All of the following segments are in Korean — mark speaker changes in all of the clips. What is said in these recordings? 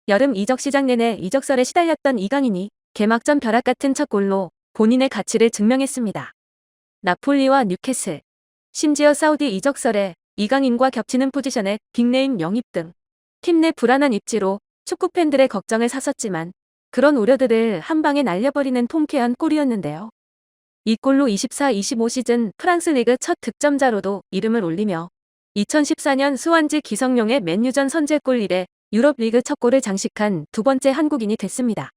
Speaker 1: 여름 이적 시장 내내 이적설에 시달렸던 이강인이 개막전 벼락 같은 첫 골로 본인의 가치를 증명했습니다. 나폴리와 뉴캐슬, 심지어 사우디 이적설에 이강인과 겹치는 포지션의 빅네임 영입 등 팀 내 불안한 입지로 축구 팬들의 걱정을 샀었지만 그런 우려들을 한 방에 날려버리는 통쾌한 골이었는데요. 이 골로 24-25 시즌 프랑스 리그 첫 득점자로도 이름을 올리며 2014년 수완지 기성용의 맨유전 선제골 이래 유럽 리그 첫 골을 장식한 두 번째 한국인이 됐습니다.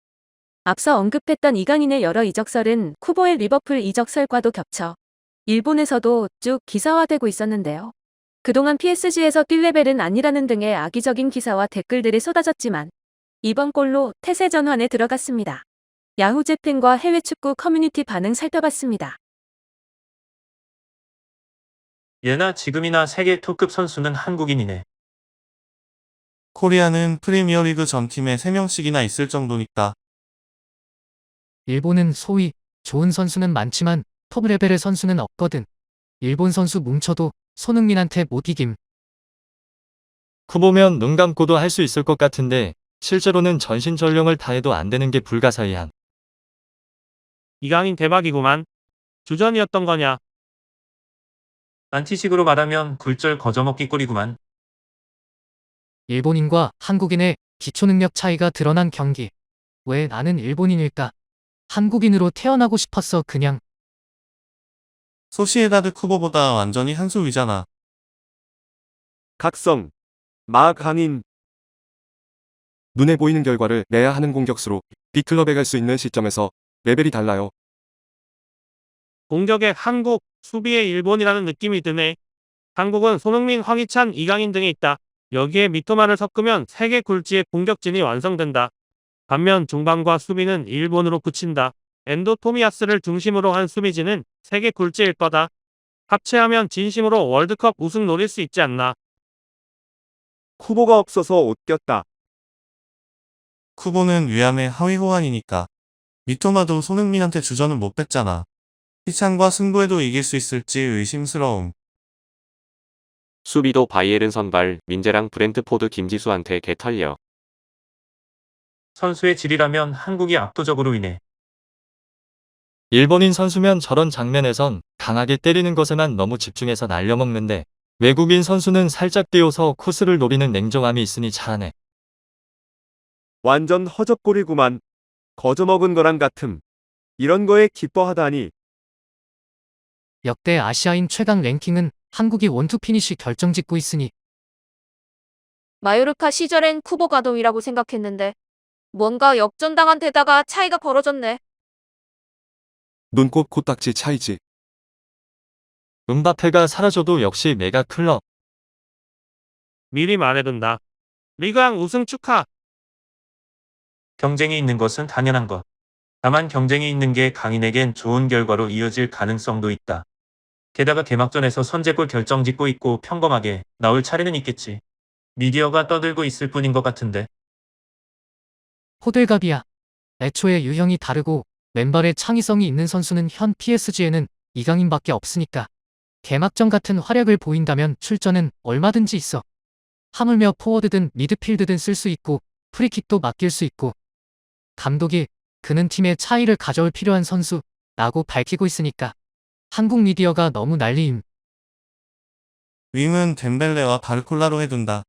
Speaker 1: 앞서 언급했던 이강인의 여러 이적설은 쿠보의 리버풀 이적설과도 겹쳐 일본에서도 쭉 기사화되고 있었는데요. 그동안 PSG에서 뛸 레벨은 아니라는 등의 악의적인 기사와 댓글들이 쏟아졌지만 이번 골로 태세 전환에 들어갔습니다. 야후 재팬과 해외 축구 커뮤니티 반응 살펴봤습니다.
Speaker 2: 예나 지금이나 세계 톱급 선수는 한국인이네.
Speaker 3: 코리아는 프리미어리그 전 팀에 3명씩이나 있을 정도니까.
Speaker 4: 일본은 소위 좋은 선수는 많지만 톱 레벨의 선수는 없거든. 일본 선수 뭉쳐도 손흥민한테 못 이김.
Speaker 5: 쿠보면 눈 감고도 할 수 있을 것 같은데 실제로는 전신전력을 다해도 안 되는 게 불가사의한.
Speaker 6: 이강인 대박이구만. 주전이었던 거냐?
Speaker 2: 안티식으로 말하면 굴절 거저먹기 꼴이구만.
Speaker 4: 일본인과 한국인의 기초 능력 차이가 드러난 경기. 왜 나는 일본인일까? 한국인으로 태어나고 싶었어 그냥.
Speaker 3: 소시에다드 쿠보보다 완전히 한 수 위잖아.
Speaker 7: 각성, 마강인. 눈에 보이는 결과를 내야 하는 공격수로 B클럽에 갈 수 있는 시점에서 레벨이 달라요.
Speaker 6: 공격의 한국, 수비의 일본이라는 느낌이 드네. 한국은 손흥민, 황희찬, 이강인 등이 있다. 여기에 미토마를 섞으면 세계 굴지의 공격진이 완성된다. 반면 중반과 수비는 일본으로 붙인다. 엔도 토미야스를 중심으로 한 수비진은 세계 굴지일 거다. 합체하면 진심으로 월드컵 우승 노릴 수 있지 않나.
Speaker 7: 쿠보가 없어서 옷 꼈다.
Speaker 3: 쿠보는 위암의 하위 호환이니까. 미토마도 손흥민한테 주전은 못 뺐잖아. 희찬과 승부에도 이길 수 있을지 의심스러움.
Speaker 8: 수비도 바이에른 선발 민재랑 브렌트포드 김지수한테 개털려.
Speaker 2: 선수의 질이라면 한국이 압도적으로 위네.
Speaker 5: 일본인 선수면 저런 장면에선 강하게 때리는 것에만 너무 집중해서 날려먹는데 외국인 선수는 살짝 띄워서 코스를 노리는 냉정함이 있으니 잘하네.
Speaker 7: 완전 허접골이구만. 거저먹은 거랑 같음. 이런 거에 기뻐하다니.
Speaker 4: 역대 아시아인 최강 랭킹은 한국이 원투 피니시 결정짓고 있으니
Speaker 9: 마요르카 시절엔 쿠보 가동이라고 생각했는데 뭔가 역전당한 데다가 차이가 벌어졌네.
Speaker 7: 눈곱 코딱지 차이지.
Speaker 5: 음바페가 사라져도 역시 메가 클럽.
Speaker 6: 미리 말해둔다. 리그왕 우승 축하.
Speaker 2: 경쟁이 있는 것은 당연한 것. 다만 경쟁이 있는 게 강인에겐 좋은 결과로 이어질 가능성도 있다. 게다가 개막전에서 선제골 결정짓고 있고 평범하게 나올 차례는 있겠지. 미디어가 떠들고 있을 뿐인 것 같은데.
Speaker 4: 호들갑이야. 애초에 유형이 다르고 왼발에 창의성이 있는 선수는 현 PSG에는 이강인밖에 없으니까. 개막전 같은 활약을 보인다면 출전은 얼마든지 있어. 하물며 포워드든 미드필드든 쓸 수 있고 프리킥도 맡길 수 있고. 감독이 그는 팀의 차이를 가져올 필요한 선수라고 밝히고 있으니까. 한국 미디어가 너무 난리임.
Speaker 3: 윙은 덴벨레와 바르콜라로 해둔다.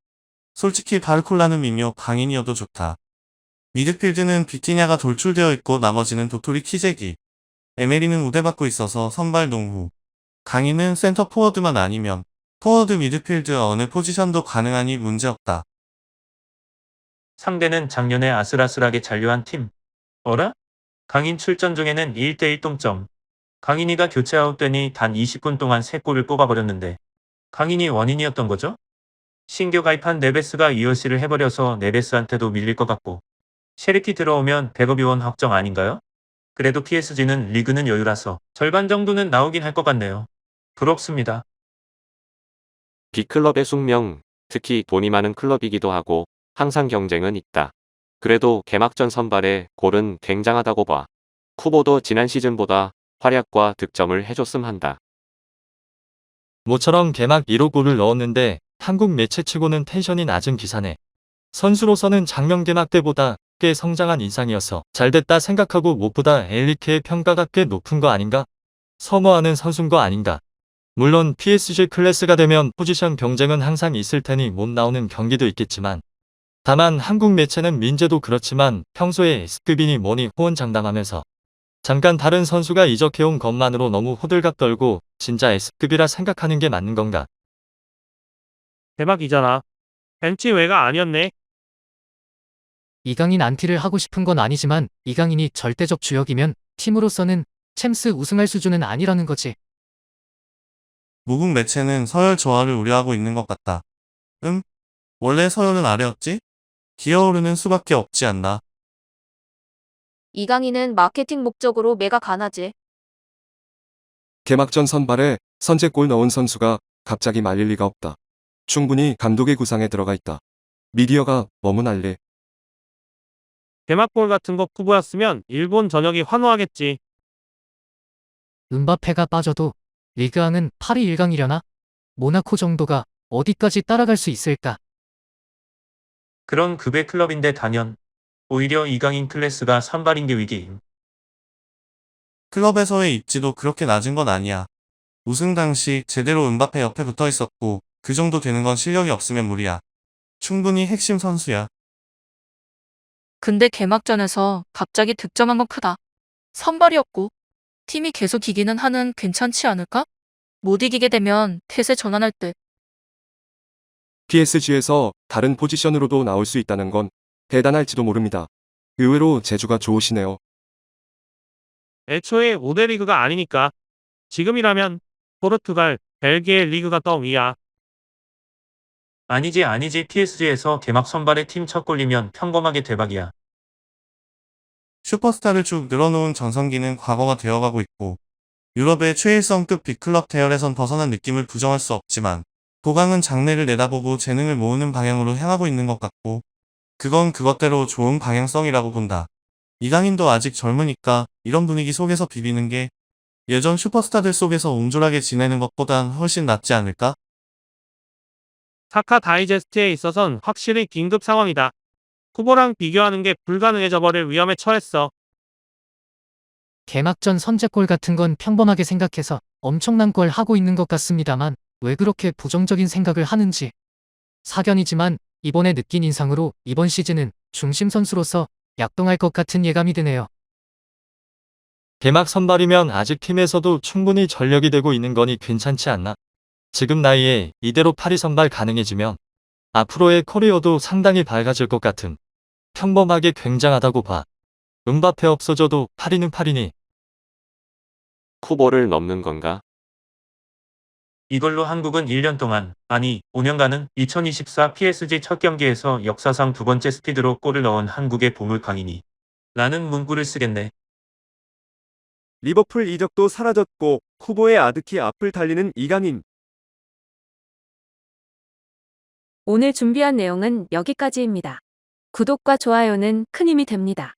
Speaker 3: 솔직히 바르콜라는 미묘 강인이어도 좋다. 미드필드는 비티냐가 돌출되어 있고 나머지는 도토리 키재기. 에메리는 우대받고 있어서 선발 농후. 강인은 센터 포워드만 아니면 포워드 미드필드 어느 포지션도 가능하니 문제없다.
Speaker 2: 상대는 작년에 아슬아슬하게 잔류한 팀. 어라? 강인 출전 중에는 1대1 동점. 강인이가 교체 아웃되니 단 20분 동안 3골을 뽑아버렸는데 강인이 원인이었던 거죠? 신규 가입한 네베스가 이어시를 해버려서 네베스한테도 밀릴 것 같고 셰리키 들어오면 백업위원 확정 아닌가요? 그래도 PSG는 리그는 여유라서 절반 정도는 나오긴 할 것 같네요. 부럽습니다.
Speaker 8: B클럽의 숙명, 특히 돈이 많은 클럽이기도 하고 항상 경쟁은 있다. 그래도 개막전 선발에 골은 굉장하다고 봐. 쿠보도 지난 시즌보다 활약과 득점을 해줬음 한다.
Speaker 5: 모처럼 개막 1호 골을 넣었는데 한국 매체 치고는 텐션이 낮은 기사네. 선수로서는 작년 개막 때보다 꽤 성장한 인상이어서 잘됐다 생각하고 무엇보다 엘리케의 평가가 꽤 높은 거 아닌가? 선호하는 선수인 거 아닌가? 물론 PSG 클래스가 되면 포지션 경쟁은 항상 있을 테니 못 나오는 경기도 있겠지만 다만 한국 매체는 민재도 그렇지만 평소에 S급이니 뭐니 호언장담하면서 잠깐 다른 선수가 이적해온 것만으로 너무 호들갑 떨고 진짜 S급이라 생각하는 게 맞는 건가?
Speaker 6: 대박이잖아. 벤치 외가 아니었네.
Speaker 4: 이강인 안티를 하고 싶은 건 아니지만 이강인이 절대적 주역이면 팀으로서는 챔스 우승할 수준은 아니라는 거지.
Speaker 3: 무국 매체는 서열 저하를 우려하고 있는 것 같다. 원래 서열은 아래였지? 기어오르는 수밖에 없지 않나.
Speaker 9: 이강인은 마케팅 목적으로 매가 가나지.
Speaker 7: 개막전 선발에 선제골 넣은 선수가 갑자기 말릴 리가 없다. 충분히 감독의 구상에 들어가 있다. 미디어가 뭐뭐 난리.
Speaker 6: 개막골 같은 거 쿠보였으면 일본 전역이 환호하겠지.
Speaker 4: 은바페가 빠져도 리그왕은 파리 1강이려나? 모나코 정도가 어디까지 따라갈 수 있을까?
Speaker 2: 그런 급의 클럽인데 단연. 오히려 이강인 클래스가 선발인 게 위기임.
Speaker 3: 클럽에서의 입지도 그렇게 낮은 건 아니야. 우승 당시 제대로 은바페 옆에 붙어 있었고 그 정도 되는 건 실력이 없으면 무리야. 충분히 핵심 선수야.
Speaker 10: 근데 개막전에서 갑자기 득점한 건 크다. 선발이었고 팀이 계속 이기는 한은 괜찮지 않을까? 못 이기게 되면 태세 전환할 때
Speaker 7: PSG에서 다른 포지션으로도 나올 수 있다는 건 대단할지도 모릅니다. 의외로 재주가 좋으시네요.
Speaker 6: 애초에 5대 리그가 아니니까. 지금이라면 포르투갈, 벨기에 리그가 떠위야.
Speaker 2: 아니지 PSG에서 개막 선발에 팀 첫 골리면 평범하게 대박이야.
Speaker 3: 슈퍼스타를 쭉 늘어놓은 전성기는 과거가 되어가고 있고 유럽의 최일성급 빅클럽 대열에선 벗어난 느낌을 부정할 수 없지만 도강은 장래를 내다보고 재능을 모으는 방향으로 향하고 있는 것 같고 그건 그것대로 좋은 방향성이라고 본다. 이강인도 아직 젊으니까 이런 분위기 속에서 비비는 게 예전 슈퍼스타들 속에서 옹졸하게 지내는 것보단 훨씬 낫지 않을까?
Speaker 6: 사카 다이제스트에 있어선 확실히 긴급 상황이다. 쿠보랑 비교하는 게 불가능해져 버릴 위험에 처했어.
Speaker 4: 개막전 선제골 같은 건 평범하게 생각해서 엄청난 걸 하고 있는 것 같습니다만 왜 그렇게 부정적인 생각을 하는지. 사견이지만 이번에 느낀 인상으로 이번 시즌은 중심 선수로서 약동할 것 같은 예감이 드네요.
Speaker 5: 개막 선발이면 아직 팀에서도 충분히 전력이 되고 있는 거니 괜찮지 않나? 지금 나이에 이대로 파리 선발 가능해지면 앞으로의 커리어도 상당히 밝아질 것 같은 평범하게 굉장하다고 봐. 은바페 없어져도 파리는 파리니.
Speaker 8: 쿠보를 넘는 건가?
Speaker 2: 이걸로 한국은 1년 동안, 아니 5년간은 2024 PSG 첫 경기에서 역사상 두 번째 스피드로 골을 넣은 한국의 보물 강인이 라는 문구를 쓰겠네.
Speaker 11: 리버풀 이적도 사라졌고 후보의 아득히 앞을 달리는 이강인.
Speaker 1: 오늘 준비한 내용은 여기까지입니다. 구독과 좋아요는 큰 힘이 됩니다.